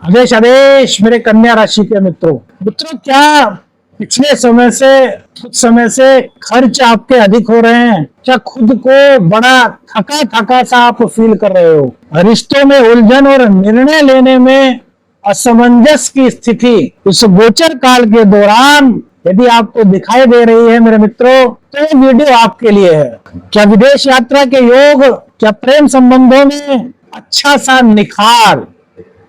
आदेश आदेश मेरे कन्या राशि के मित्रों क्या पिछले कुछ समय से खर्च आपके अधिक हो रहे हैं? क्या खुद को बड़ा थका थका सा आप फील कर रहे हो? रिश्तों में उलझन और निर्णय लेने में असमंजस की स्थिति इस गोचर काल के दौरान यदि आपको दिखाई दे रही है मेरे मित्रों, तो ये वीडियो आपके लिए है। क्या विदेश यात्रा के योग, क्या प्रेम संबंधों में अच्छा सा निखार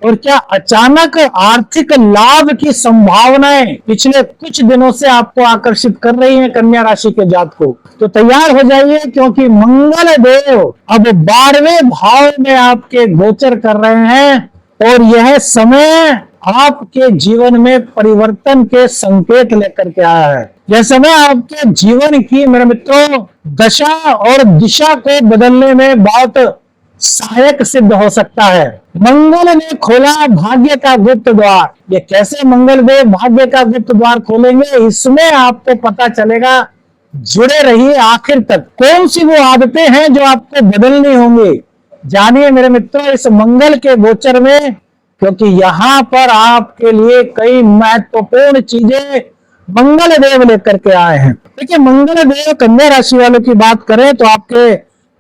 और क्या अचानक आर्थिक लाभ की संभावनाएं पिछले कुछ दिनों से आपको आकर्षित कर रही हैं कन्या राशि के जातकों? तो तैयार हो जाइए, क्योंकि मंगल देव अब 12वें भाव में आपके गोचर कर रहे हैं और यह समय आपके जीवन में परिवर्तन के संकेत लेकर के आया है। यह समय आपके जीवन की मेरे मित्रों दशा और दिशा को बदलने में बहुत सहायक सिद्ध हो सकता है। मंगल ने खोला भाग्य का गुप्त द्वार। ये कैसे मंगल देव भाग्य का गुप्त द्वार खोलेंगे, इसमें आपको पता चलेगा। जुड़े रहिए आखिर तक। कौन सी वो आदतें हैं जो आपको बदलनी होंगी, जानिए मेरे मित्रों इस मंगल के गोचर में, क्योंकि यहाँ पर आपके लिए कई महत्वपूर्ण चीजें मंगल देव लेकर के आए हैं। देखिए, मंगल देव कन्या राशि वालों की बात करें तो आपके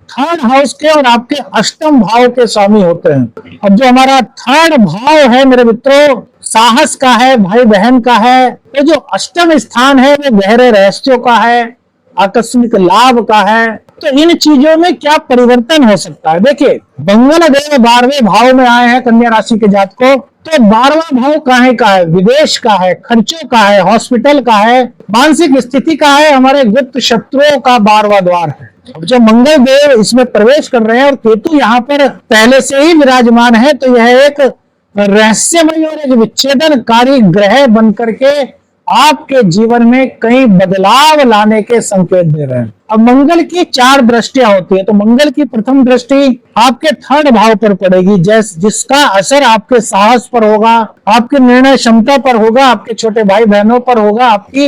थर्ड हाउस के और आपके अष्टम भाव के स्वामी होते हैं। अब जो हमारा थर्ड भाव है मेरे मित्रों, साहस का है, भाई बहन का है। तो जो अष्टम स्थान है वो गहरे रहस्यों का है, आकस्मिक लाभ का है। तो इन चीजों में क्या परिवर्तन हो सकता है? देखिए, मंगल देव 12वें भाव में आए हैं कन्या राशि के जातकों। तो 12वां भाव काहे का है? विदेश का है, खर्चों का है, हॉस्पिटल का है, मानसिक स्थिति का है, हमारे गुप्त शत्रुओं का 12वां द्वार है। अब जब मंगल देव इसमें प्रवेश कर रहे हैं और केतु यहाँ पर पहले से ही विराजमान है, तो यह एक रहस्यमय और एक विच्छेदनकारी ग्रह बनकर के आपके जीवन में कई बदलाव लाने के संकेत दे रहे हैं। अब मंगल की 4 दृष्टियां होती है। तो मंगल की प्रथम दृष्टि आपके थर्ड भाव पर पड़ेगी, जिसका असर आपके साहस पर होगा, आपकी निर्णय क्षमता पर होगा, आपके छोटे भाई बहनों पर होगा, आपकी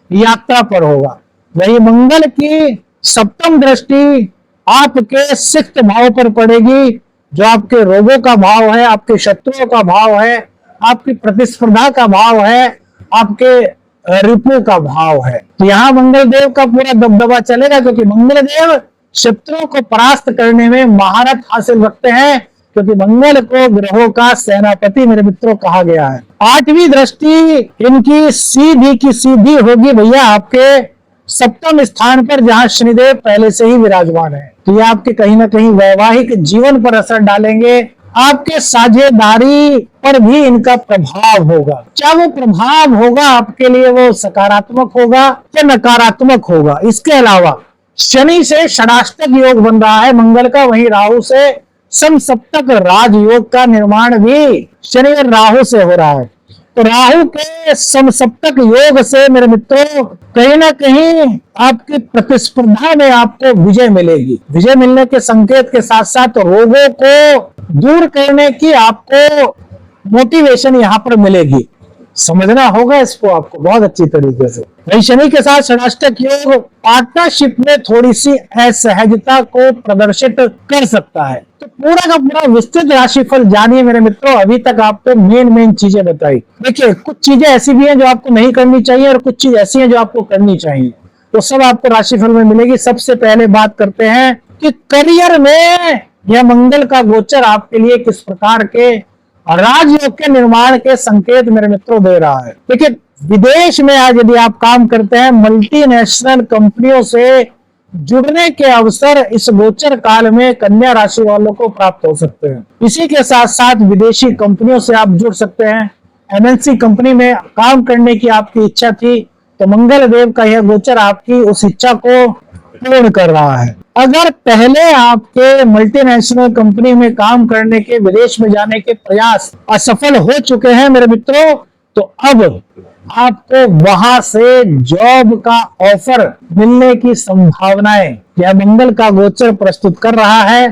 यात्रा पर होगा। वही मंगल की सप्तम दृष्टि आपके 6th भाव पर पड़ेगी, जो आपके रोगों का भाव है, आपके शत्रुओं का भाव है, आपकी प्रतिस्पर्धा का भाव है, आपके रिपु का भाव है। तो यहाँ मंगल देव का पूरा दबदबा चलेगा, क्योंकि मंगल देव शत्रुओं को परास्त करने में महारत हासिल रखते हैं, क्योंकि मंगल को ग्रहों का सेनापति मेरे मित्रों कहा गया है। 8वीं दृष्टि इनकी सीधी की सीधी होगी भैया आपके 7वें स्थान पर, जहां शनिदेव पहले से ही विराजमान है। तो ये आपके कहीं ना कहीं वैवाहिक जीवन पर असर डालेंगे, आपके साझेदारी पर भी इनका प्रभाव होगा। क्या वो प्रभाव होगा आपके लिए वो सकारात्मक होगा या नकारात्मक होगा? इसके अलावा शनि से षडाष्टक योग बन रहा है मंगल का, वहीं राहु से समसप्तक राजयोग का निर्माण भी शनि और राहु से हो रहा है। तो राहु के समसप्तक योग से मेरे मित्रों कहीं ना कहीं आपकी प्रतिस्पर्धा में आपको विजय मिलेगी। विजय मिलने के संकेत के साथ साथ रोगों को दूर करने की आपको मोटिवेशन यहाँ पर मिलेगी। समझना होगा इसको आपको बहुत अच्छी तरीके से। वही शनि के साथ षडाष्टक योग पार्टनरशिप में थोड़ी सी असहजता को प्रदर्शित कर सकता है। तो पूरा का पूरा विस्तृत राशिफल जानिए मेरे मित्रों। अभी तक आपको मेन चीजें बताई। देखिए, कुछ चीजें ऐसी भी हैं जो आपको नहीं करनी चाहिए और कुछ चीज ऐसी हैं जो आपको करनी चाहिए। तो सब आपको राशिफल में मिलेगी। सबसे पहले बात करते हैं कि करियर में यह मंगल का गोचर आपके लिए किस प्रकार के राजयोग के निर्माण के संकेत मेरे मित्रों दे रहा है। देखिए, विदेश में आज यदि आप काम करते हैं, मल्टीनेशनल कंपनियों से जुड़ने के अवसर इस गोचर काल में कन्या राशि वालों को प्राप्त हो सकते हैं। इसी के साथ साथ विदेशी कंपनियों से आप जुड़ सकते हैं। एमएनसी कंपनी में काम करने की आपकी इच्छा थी, तो मंगल देव का यह गोचर आपकी उस इच्छा को पूर्ण कर रहा है। अगर पहले आपके मल्टीनेशनल कंपनी में काम करने के, विदेश में जाने के प्रयास असफल हो चुके हैं मेरे मित्रों, तो अब आपको वहां से जॉब का ऑफर मिलने की संभावनाएं यह मंगल का गोचर प्रस्तुत कर रहा है।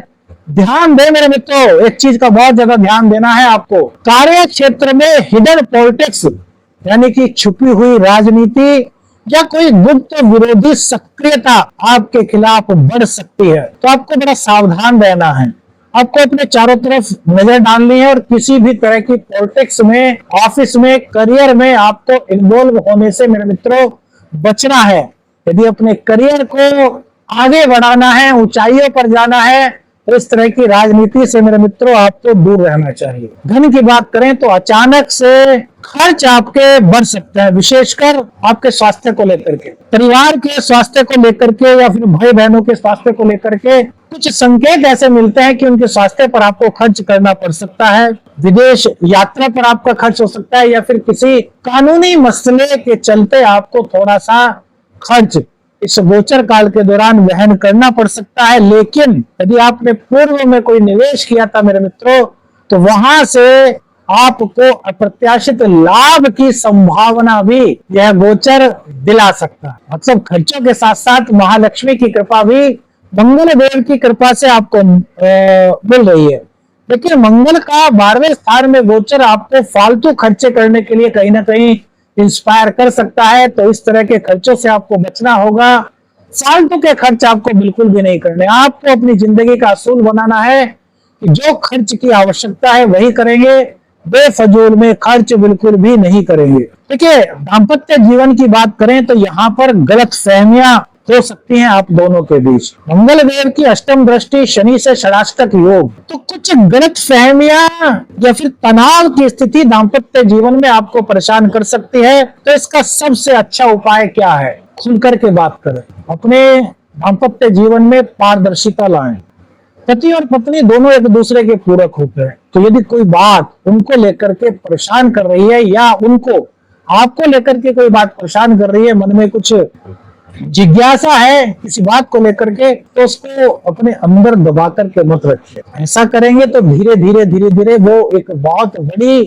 ध्यान दें मेरे मित्रों, एक चीज का बहुत ज्यादा ध्यान देना है आपको। कार्य क्षेत्र में हिडन पॉलिटिक्स यानी कि छुपी हुई राजनीति या कोई गुप्त विरोधी सक्रियता आपके खिलाफ बढ़ सकती है, तो आपको बड़ा सावधान रहना है। आपको अपने चारों तरफ नजर डालनी है और किसी भी तरह की पॉलिटिक्स में, ऑफिस में, करियर में आपको इन्वॉल्व होने से मेरे मित्रों बचना है। यदि अपने करियर को आगे बढ़ाना है, ऊंचाइयों पर जाना है, तो इस तरह की राजनीति से मेरे मित्रों आपको दूर रहना चाहिए। धन की बात करें तो अचानक से खर्च आपके बढ़ सकते हैं, विशेषकर आपके स्वास्थ्य को लेकर के, परिवार के स्वास्थ्य को लेकर के या फिर भाई बहनों के स्वास्थ्य को लेकर के कुछ संकेत ऐसे मिलते हैं कि उनके स्वास्थ्य पर आपको खर्च करना पड़ सकता है। विदेश यात्रा पर आपका खर्च हो सकता है या फिर किसी कानूनी मसले के चलते आपको थोड़ा सा खर्च इस गोचर काल के दौरान वहन करना पड़ सकता है। लेकिन यदि आपने पूर्व में कोई निवेश किया था मेरे मित्रों, तो वहां से आपको अप्रत्याशित लाभ की संभावना भी यह गोचर दिला सकता है। मतलब खर्चों के साथ साथ महालक्ष्मी की कृपा भी, मंगल देव की कृपा से आपको मिल रही है। लेकिन मंगल का 12वें स्थान में गोचर आपको फालतू खर्चे करने के लिए कहीं ना कहीं इंस्पायर कर सकता है। तो इस तरह के खर्चों से आपको बचना होगा। फालतू के खर्च आपको बिल्कुल भी नहीं करने। आपको अपनी जिंदगी का असूल बनाना है कि जो खर्च की आवश्यकता है वही करेंगे, बेफजूल में खर्च बिल्कुल भी नहीं करेंगे। देखिए, दाम्पत्य जीवन की बात करें तो यहाँ पर गलत फहमियां हो सकती हैं आप दोनों के बीच। मंगल देव की अष्टम दृष्टि, शनि से षडाष्टक योग, तो कुछ गलत फहमियां या फिर तनाव की स्थिति दाम्पत्य जीवन में आपको परेशान कर सकती है। तो इसका सबसे अच्छा उपाय क्या है? खुल करके बात करें, अपने दाम्पत्य जीवन में पारदर्शिता लाएं। पति और पत्नी दोनों एक दूसरे के पूरक होते हैं। तो यदि कोई बात उनको लेकर के परेशान कर रही है या उनको आपको लेकर के कोई बात परेशान कर रही है, मन में कुछ जिज्ञासा है किसी बात को लेकर के, तो उसको अपने अंदर दबा करके मत रखिए। ऐसा करेंगे तो धीरे धीरे धीरे धीरे वो एक बहुत बड़ी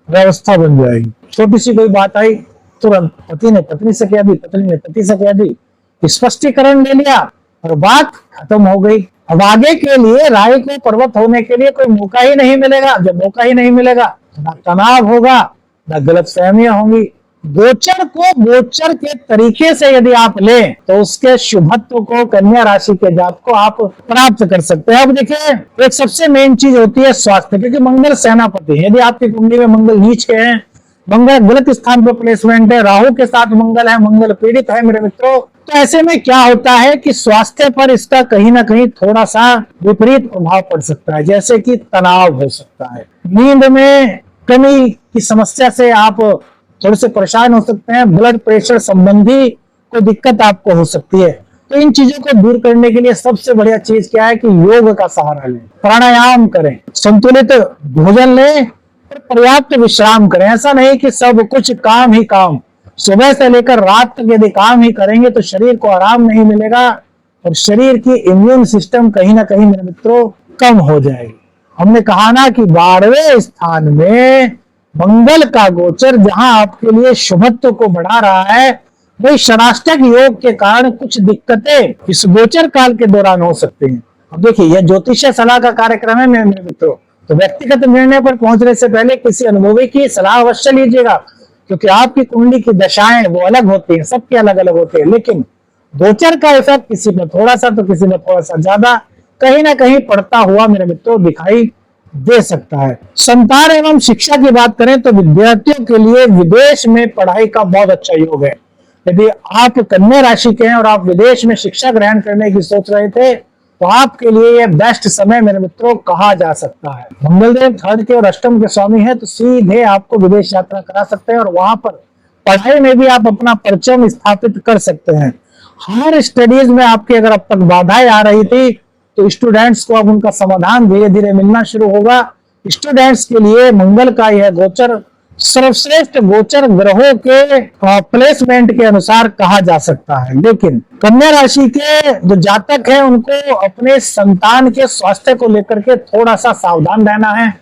व्यवस्था बन जाएगी। छोटी सी कोई बात आई, तुरंत पति ने पत्नी से कह दी, पत्नी ने पति से कह दी, स्पष्टीकरण ले लिया और बात खत्म हो गई। अब आगे के लिए राय को पर्वत होने के लिए कोई मौका ही नहीं मिलेगा। जब मौका ही नहीं मिलेगा, ना तनाव होगा, ना गलतफहमियां होंगी। गोचर को गोचर के तरीके से यदि आप लें तो उसके शुभत्व को कन्या राशि के जातक को आप प्राप्त कर सकते हैं। अब देखिए, एक सबसे मेन चीज होती है स्वास्थ्य, क्योंकि मंगल सेनापति है। यदि आपकी कुंडली में मंगल नीच के हैं, मंगल गलत स्थान पर प्लेसमेंट है, राहु के साथ मंगल है, मंगल पीड़ित है मेरे मित्रों, तो ऐसे में क्या होता है कि स्वास्थ्य पर इसका कहीं ना कहीं थोड़ा सा विपरीत प्रभाव पड़ सकता है। जैसे कि तनाव हो सकता है, नींद में कमी की समस्या से आप थोड़े से परेशान हो सकते हैं, ब्लड प्रेशर संबंधी कोई दिक्कत आपको हो सकती है। तो इन चीजों को दूर करने के लिए सबसे बढ़िया चीज क्या है कि योग का सहारा लें, प्राणायाम करें, संतुलित भोजन लें और पर्याप्त विश्राम करें। ऐसा नहीं कि सब कुछ काम ही काम, सुबह से लेकर रात तक यदि काम ही करेंगे तो शरीर को आराम नहीं मिलेगा और शरीर की इम्यून सिस्टम कहीं ना कहीं मेरे मित्रों कम हो जाएगी। हमने कहा ना कि 12वें स्थान में मंगल का गोचर जहां आपके लिए शुभत्व को बढ़ा रहा है, वही षडाष्टक योग के कारण कुछ दिक्कतें इस गोचर काल के दौरान हो सकती हैं। अब देखिए, यह ज्योतिषीय सलाह का कार्यक्रम है मेरे मित्रों, तो व्यक्तिगत निर्णय पर पहुंचने से पहले किसी अनुभवी की सलाह अवश्य लीजिएगा, क्योंकि आपकी कुंडली की दशाएं वो अलग होती है, सबकी अलग अलग होती है। लेकिन गोचर का इफेक्ट किसी में थोड़ा सा तो किसी में थोड़ा सा ज्यादा कहीं ना कहीं पड़ता हुआ मेरे मित्रों दिखाई दे सकता है। संतान एवं शिक्षा की बात करें तो विद्यार्थियों के लिए विदेश में पढ़ाई का बहुत अच्छा योग है। यदि आप कन्या राशि के हैं और आप विदेश में शिक्षा ग्रहण करने की सोच रहे थे, तो आपके लिए यह बेस्ट समय मेरे मित्रों कहा जा सकता है। मंगलदेव थर्ड के और अष्टम के स्वामी है, तो सीधे आपको विदेश यात्रा करा सकते हैं और वहां पर पढ़ाई में भी आप अपना परचम स्थापित कर सकते हैं। हायर स्टडीज में आपकी अगर अब तक बाधाएं आ रही थी, तो स्टूडेंट्स को अब उनका समाधान धीरे धीरे मिलना शुरू होगा। स्टूडेंट्स के लिए मंगल का यह गोचर सर्वश्रेष्ठ गोचर ग्रहों के प्लेसमेंट के अनुसार कहा जा सकता है। लेकिन कन्या राशि के जो जातक हैं, उनको अपने संतान के स्वास्थ्य को लेकर के थोड़ा सा सावधान रहना है।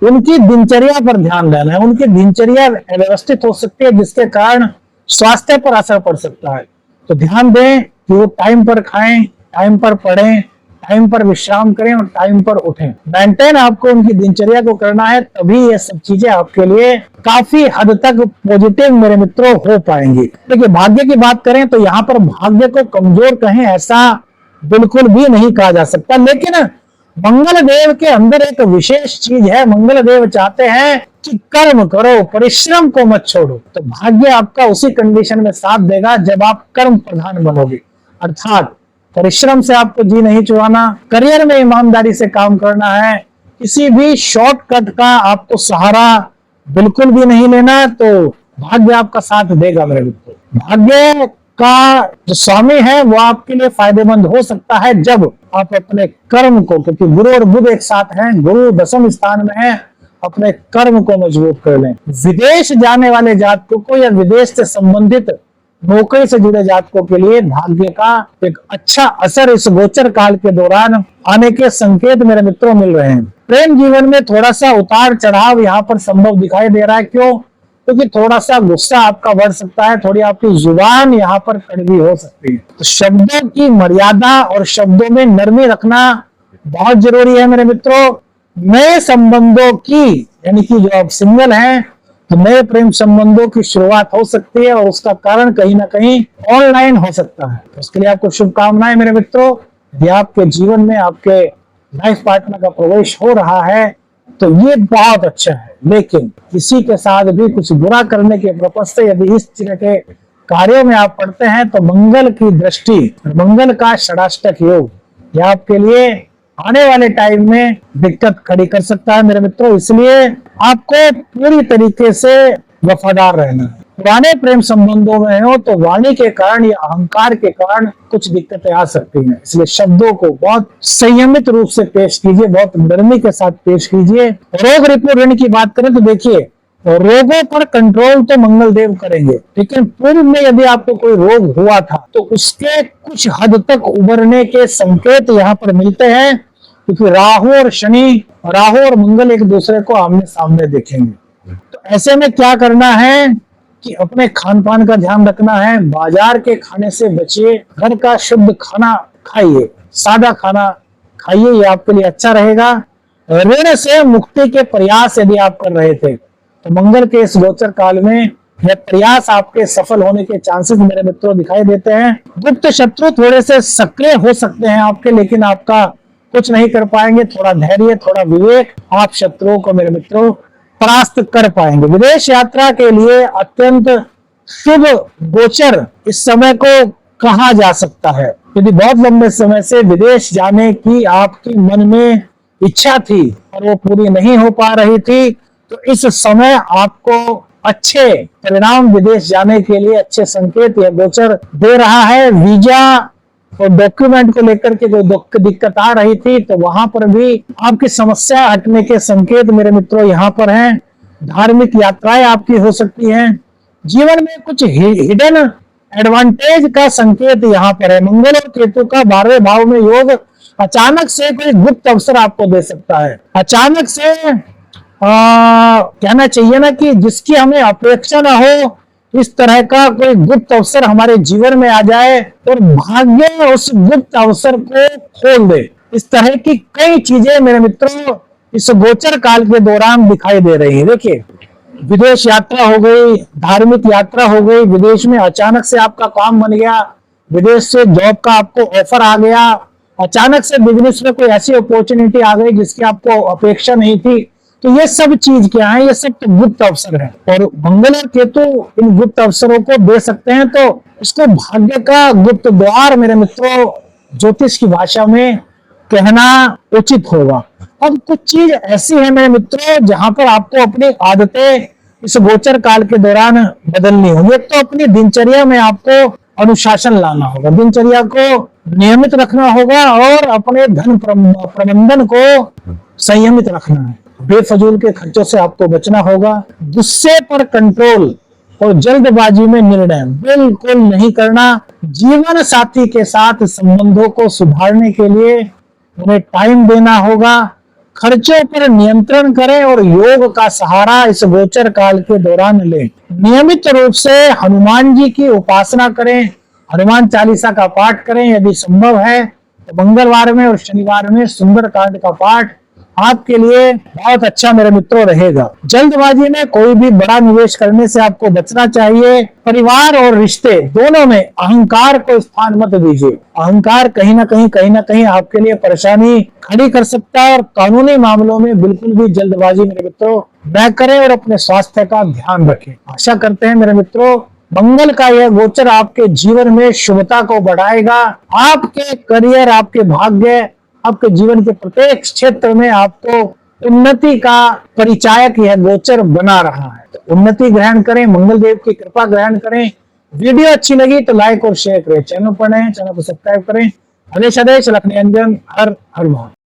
उनकी दिनचर्या पर ध्यान देना है। उनकी दिनचर्या अव्यवस्थित हो सकती है, जिसके कारण स्वास्थ्य पर असर पड़ सकता है। तो ध्यान दें कि वो टाइम पर खाएं, टाइम पर पढ़ें, टाइम पर विश्राम करें और टाइम पर उठें। मेंटेन आपको उनकी दिनचर्या को करना है, तभी ये सब चीजें आपके लिए काफी हद तक पॉजिटिव मेरे मित्रों हो पाएंगी। देखिए, भाग्य की बात करें तो यहाँ पर भाग्य को कमजोर कहें ऐसा बिल्कुल भी नहीं कहा जा सकता, लेकिन मंगल देव के अंदर एक विशेष चीज है, मंगल देव चाहते हैं कि कर्म करो, परिश्रम को मत छोड़ो। तो भाग्य आपका उसी कंडीशन में साथ देगा जब आप कर्म प्रधान बनोगे, अर्थात परिश्रम से आपको जी नहीं चुराना, करियर में ईमानदारी से काम करना है, किसी भी शॉर्टकट का आपको सहारा बिल्कुल भी नहीं लेना, तो भाग्य आपका साथ देगा मेरे मित्रों। भाग्य का जो स्वामी है वो आपके लिए फायदेमंद हो सकता है जब आप अपने कर्म को, क्योंकि गुरु और बुध एक साथ हैं, गुरु दशम स्थान में है, अपने कर्म को मजबूत कर लें। विदेश जाने वाले जातकों को या विदेश से संबंधित नौकरी से जुड़े जातकों के लिए भाग्य का एक अच्छा असर इस गोचर काल के दौरान आने के संकेत मेरे मित्रों मिल रहे हैं। प्रेम जीवन में थोड़ा सा उतार चढ़ाव यहाँ पर संभव दिखाई दे रहा है। क्यों? क्योंकि थोड़ा सा गुस्सा आपका बढ़ सकता है, थोड़ी आपकी जुबान यहाँ पर कड़वी हो सकती है। तो शब्दों की मर्यादा और शब्दों में नरमी रखना बहुत जरूरी है मेरे मित्रों। नए संबंधों की, यानी कि जो आप सिंगल हैं, तो नए प्रेम संबंधों की शुरुआत हो सकती है और उसका कारण कहीं ना कहीं ऑनलाइन हो सकता है। तो उसके लिए आपको शुभकामनाएं मेरे मित्रों। यदि आपके जीवन में आपके लाइफ पार्टनर का प्रवेश हो रहा है तो ये बहुत अच्छा है, लेकिन किसी के साथ भी कुछ बुरा करने के पर्पज से यदि इस तरह के कार्यों में आप पड़ते हैं तो मंगल की दृष्टि, मंगल का षडाष्टक योग, यह आपके लिए आने वाले टाइम में दिक्कत खड़ी कर सकता है मेरे मित्रों। इसलिए आपको पूरी तरीके से वफादार रहना है। पुराने प्रेम संबंधों में हो तो वाणी के कारण या अहंकार के कारण कुछ दिक्कतें आ सकती हैं, इसलिए शब्दों को बहुत संयमित रूप से पेश कीजिए, बहुत नरमी के साथ पेश कीजिए। रोग रिपो ऋण की बात करें तो देखिए, रोगों पर कंट्रोल तो मंगल देव करेंगे, लेकिन पूर्व में यदि आपको कोई रोग हुआ था तो उसके कुछ हद तक उबरने के संकेत यहाँ पर मिलते हैं, क्योंकि राहु और शनि, राहु और मंगल एक दूसरे को आमने सामने देखेंगे। तो ऐसे में क्या करना है कि अपने खान पान का ध्यान रखना है, बाजार के खाने से बचिए, घर का शुद्ध खाना खाइए, सादा खाना खाइए, ये आपके लिए अच्छा रहेगा। ऋण से मुक्ति के प्रयास यदि आप कर रहे थे तो मंगल के इस गोचर काल में यह प्रयास आपके सफल होने के चांसेस मेरे मित्रों दिखाई देते हैं। गुप्त शत्रु थोड़े से सक्रिय हो सकते हैं आपके, लेकिन आपका कुछ नहीं कर पाएंगे। थोड़ा धैर्य, थोड़ा विवेक, आप शत्रुओं को मेरे मित्रों परास्त कर पाएंगे। विदेश यात्रा के लिए अत्यंत शुभ गोचर इस समय को कहा जा सकता है। यदि बहुत लंबे समय से विदेश जाने की आपकी मन में इच्छा थी और वो पूरी नहीं हो पा रही थी, तो इस समय आपको अच्छे परिणाम विदेश जाने के लिए अच्छे संकेत या गोचर दे रहा है। वीजा और डॉक्यूमेंट को लेकर के कोई दिक्कत आ रही थी तो वहां पर भी आपकी समस्या हटने के संकेत मेरे मित्रों यहाँ पर हैं। धार्मिक यात्राएं आपकी हो सकती हैं। जीवन में कुछ हिडन एडवांटेज का संकेत यहाँ पर है। मंगल और केतु का 12वें भाव में योग अचानक से कोई गुप्त अवसर आपको दे सकता है। अचानक से कहना चाहिए ना कि जिसकी हमें अपेक्षा ना हो, इस तरह का कोई गुप्त अवसर हमारे जीवन में आ जाए और भाग्य उस गुप्त अवसर को खोल दे। इस तरह की कई चीजें मेरे मित्रों इस गोचर काल के दौरान दिखाई दे रही है। देखिए, विदेश यात्रा हो गई, धार्मिक यात्रा हो गई, विदेश में अचानक से आपका काम बन गया, विदेश से जॉब का आपको ऑफर आ गया, अचानक से बिजनेस में कोई ऐसी अपॉर्चुनिटी आ गई जिसकी आपको अपेक्षा नहीं थी। तो ये सब चीज क्या है? ये सब तो गुप्त अवसर है और मंगल और केतु इन गुप्त अवसरों को दे सकते हैं। तो इसको भाग्य का गुप्त द्वार मेरे मित्रों ज्योतिष की भाषा में कहना उचित होगा। अब कुछ चीज ऐसी है मेरे मित्रों जहां पर आपको अपनी आदतें इस गोचर काल के दौरान बदलनी होगी। एक तो अपनी दिनचर्या में आपको अनुशासन लाना होगा, दिनचर्या को नियमित रखना होगा और अपने धन प्रबंधन को संयमित रखना है। बेफजूल के खर्चों से आपको बचना होगा। गुस्से पर कंट्रोल और जल्दबाजी में निर्णय बिल्कुल नहीं करना। जीवन साथी के साथ संबंधों को सुधारने के लिए उन्हें टाइम देना होगा। खर्चों पर नियंत्रण करें और योग का सहारा इस गोचर काल के दौरान लें। नियमित रूप से हनुमान जी की उपासना करें, हनुमान चालीसा का पाठ करें। यदि संभव है तो मंगलवार में और शनिवार में सुंदर कांड का पाठ आपके लिए बहुत अच्छा मेरे मित्रों रहेगा। जल्दबाजी में कोई भी बड़ा निवेश करने से आपको बचना चाहिए। परिवार और रिश्ते दोनों में अहंकार को स्थान मत दीजिए। अहंकार कहीं ना कहीं आपके लिए परेशानी खड़ी कर सकता है, और कानूनी मामलों में बिल्कुल भी जल्दबाजी मेरे मित्रों न करें और अपने स्वास्थ्य का ध्यान रखें। आशा करते हैं मेरे मित्रों मंगल का यह गोचर आपके जीवन में शुभता को बढ़ाएगा। आपके करियर, आपके भाग्य, आपके जीवन के प्रत्येक क्षेत्र में आपको उन्नति का परिचायक यह गोचर बना रहा है। तो उन्नति ग्रहण करें, मंगल देव की कृपा ग्रहण करें। वीडियो अच्छी लगी तो लाइक और शेयर करें। चैनल पर नए चैनल को सब्सक्राइब करें। हमेशा देश लखनी अंजन। हर हर महादेव।